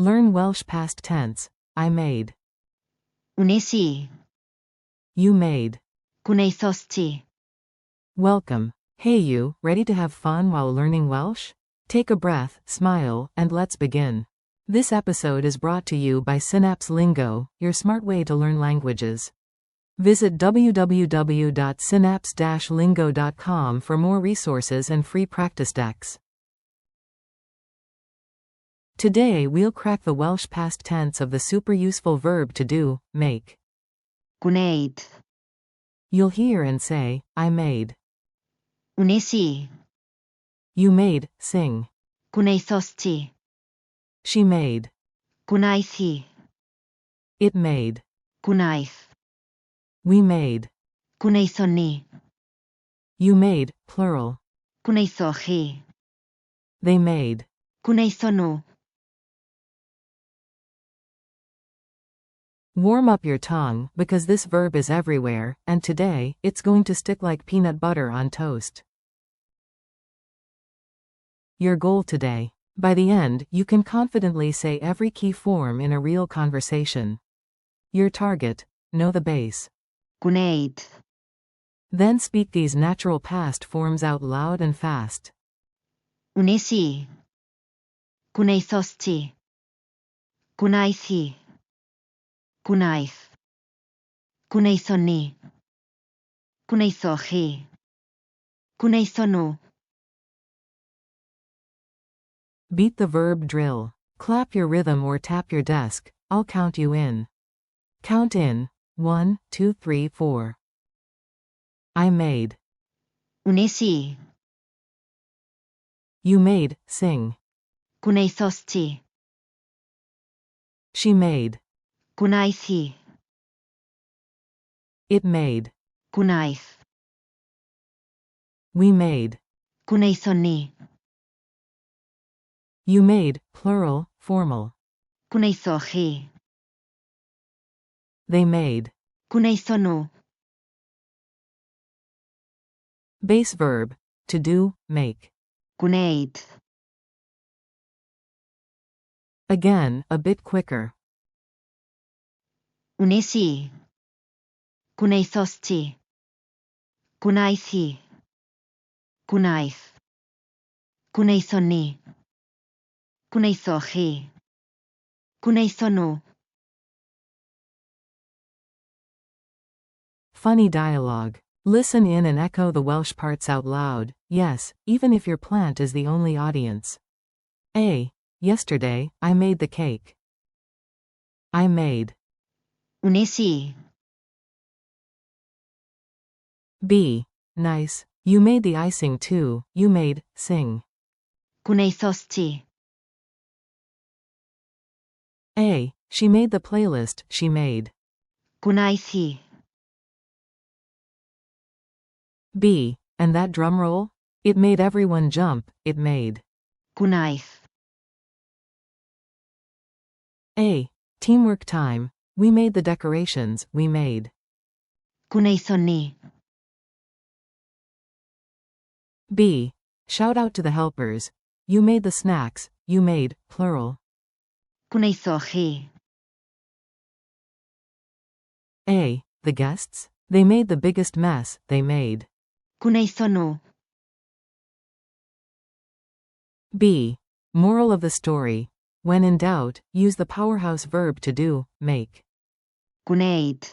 Learn Welsh past tense. I made. Wnes I. You made. Gwnaethost ti. Welcome. Hey you, ready to have fun while learning Welsh? Take a breath, smile, and let's begin. This episode is brought to you by Synapse Lingo, your smart way to learn languages. Visit www.synapse-lingo.com for more resources and free practice decks. Today we'll crack the Welsh past tense of the super useful verb to do, make. Gwneud. You'll hear and say, I made. Wnes I. You made, sing. Gwnaethost ti. She made. Gwnaeth hi. It made. Gwnaeth. We made. Gwnaethon ni. You made, plural. Gwnaethoch chi. They made. Gwnaethon nhw. Warm up your tongue, because this verb is everywhere, and today, it's going to stick like peanut butter on toast. Your goal today. By the end, you can confidently say every key form in a real conversation. Your target. Know the base. Gwneud. Then speak these natural past forms out loud and fast. Wnes I. Gwnaethost ti. Gwnaeth hi. Gwnaeth. Gwnaethon ni. Gwnaethoch chi. Gwnaethon nhw. Beat the verb drill. Clap your rhythm or tap your desk. I'll count you in. Count in. 1, 2, 3, 4. I made. Wnes I. You made, sing. Gwnaethost ti. She made. Gwnaeth hi. It made. Gwnaeth. We made. Gwnaethon ni. You made, plural, formal. Gwnaethoch chi. They made. Gwnaethon nhw. Base verb. To do, make. Gwneud. Again, a bit quicker. Wnes I. Gwnaethost ti. Gwnaeth hi. Gwnaeth. Gwnaethon ni. Gwnaethoch chi. Gwnaethon nhw. Funny dialogue. Listen in and echo the Welsh parts out loud, yes, even if your plant is the only audience. A. Yesterday, I made the cake. I made. Wnes I. B. Nice. You made the icing too, you made, sing. Gwnaethost ti. A. She made the playlist, she made. Gwnaeth hi. B. And that drum roll? It made everyone jump, it made. Gwnaeth. A. Teamwork time. We made the decorations, we made. Gwnaethon ni. B. Shout out to the helpers. You made the snacks, you made, plural. Gwnaethoch chi. A. The guests? They made the biggest mess, they made. Gwnaethon nhw. B. Moral of the story. When in doubt, use the powerhouse verb to do, make. Gwneud.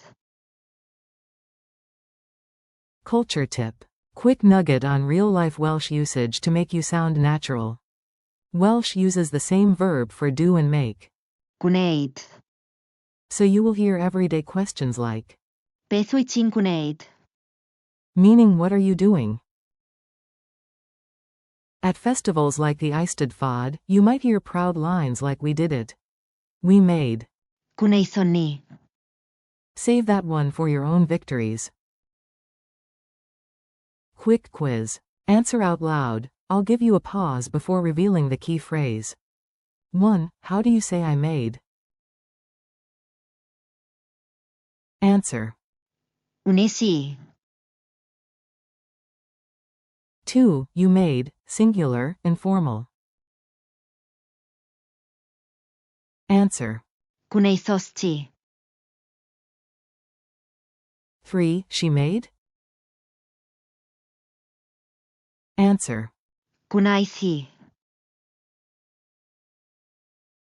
Culture tip. Quick nugget on real-life Welsh usage to make you sound natural. Welsh uses the same verb for do and make. Gwneud. So you will hear everyday questions like, Beth wyt ti'n gwneud? meaning what are you doing? At festivals like the Eisteddfod, you might hear proud lines like we did it. We made. Gwnaethon ni. Save that one for your own victories. Quick quiz. Answer out loud. I'll give you a pause before revealing the key phrase. 1. How do you say I made? Answer. Wnes I. 2. You made, singular, informal. Answer. gwnaethost. 3. She made? Answer. Gwnaeth hi.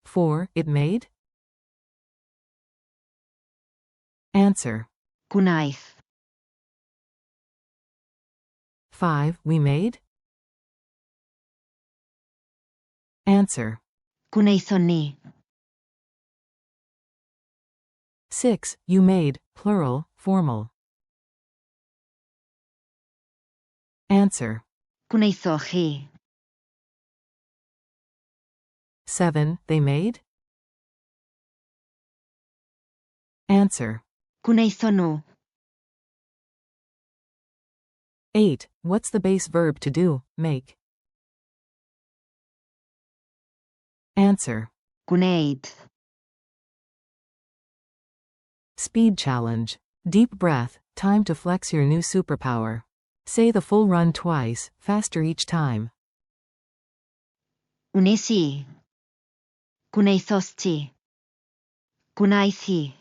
4. It made? Answer. Gwnaeth. 5. We made? Answer. Gwnaethon ni. 6. You made, plural, formal. Answer. Gwnaethoch chi. 7. They made? Answer. Gwnaethon nhw. 8. What's the base verb to do, make? Answer. Gwneud. Speed challenge. Deep breath, time to flex your new superpower. Say the full run twice, faster each time. Wnes i. Gwnaethost ti. Gwnaeth hi.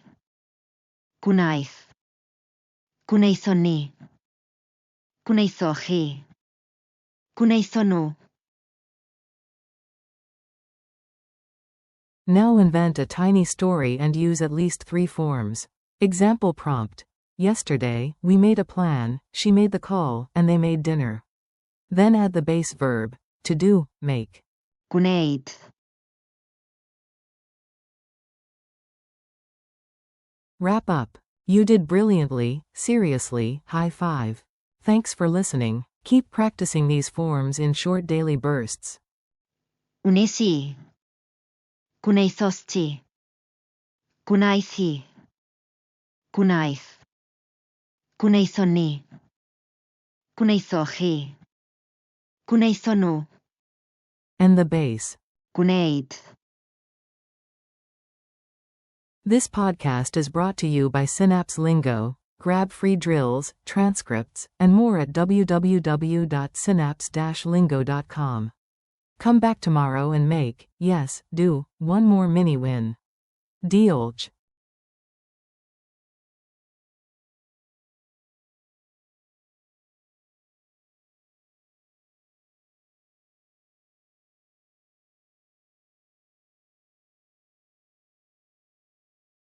Gwnaeth. Gwnaethon ni. Gwnaethoch chi. Gwnaethon nhw. Now invent a tiny story and use at least 3 forms. Example prompt. Yesterday, we made a plan, she made the call, and they made dinner. Then add the base verb, to do, make. Gwneud. Wrap up. You did brilliantly, seriously, high five. Thanks for listening. Keep practicing these forms in short daily bursts. Wnes i. Gwnaethost ti. Gwnaeth hi. Gwnaeth. Gwnaethon ni. Gwnaethoch chi. Gwnaethon nhw. And the base. Gwneud. This podcast is brought to you by Synapse Lingo. Grab free drills, transcripts, and more at www.synapse-lingo.com. Come back tomorrow and make, yes, do, one more mini win. Deal.